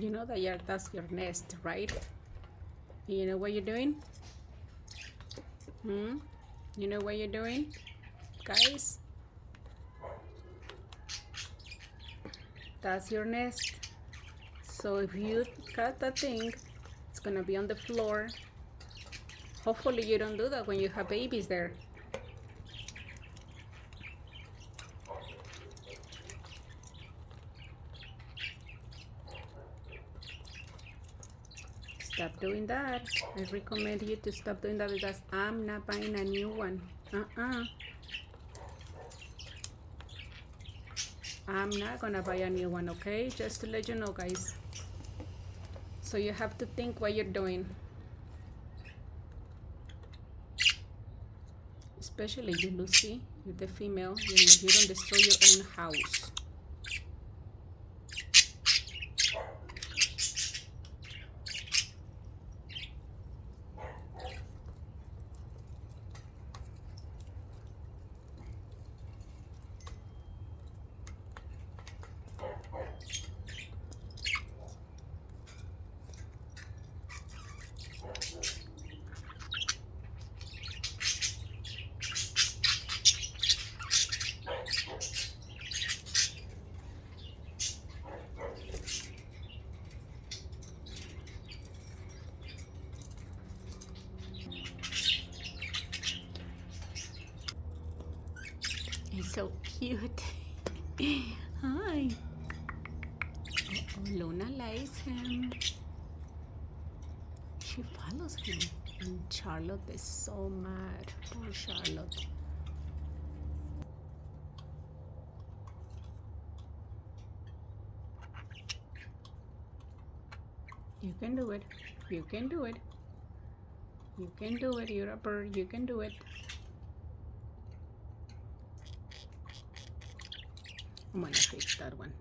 You know that that's your nest, right? You know what you're doing? You know what you're doing, guys? That's your nest. So if you cut that thing, it's gonna be on the floor. Hopefully you don't do that when you have babies there. Stop doing that. I recommend you to stop doing that because I'm not buying a new one. I'm not gonna buy a new one, okay? Just to let you know, guys. So you have to think what you're doing. Especially you, Lucy, you're the female. You don't destroy your own house. It's so cute. Hi. Oh, Luna likes him. She follows him. And Charlotte is so mad. Poor Charlotte. You can do it. You can do it. You can do it. You're a bird. You can do it. I'm gonna fix that one.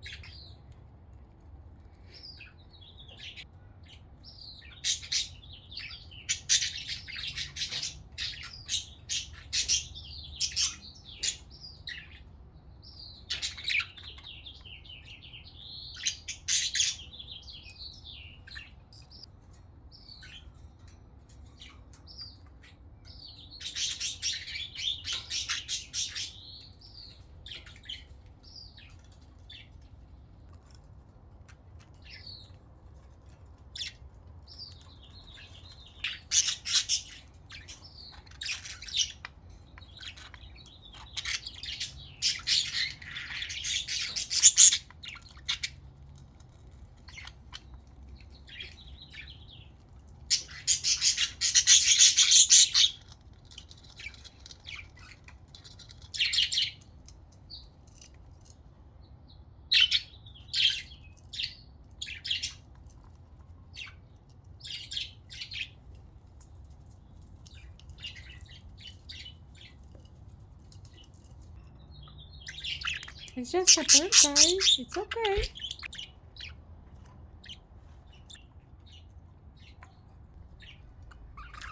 It's just a bird, guys. It's okay.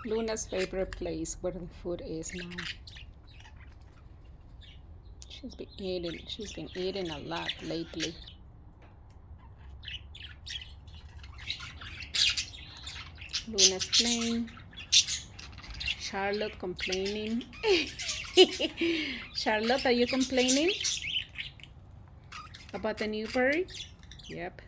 Luna's favorite place where the food is now. She's been eating a lot lately. Luna's playing. Charlotte complaining. Charlotte, are you complaining about the new bird? Yep.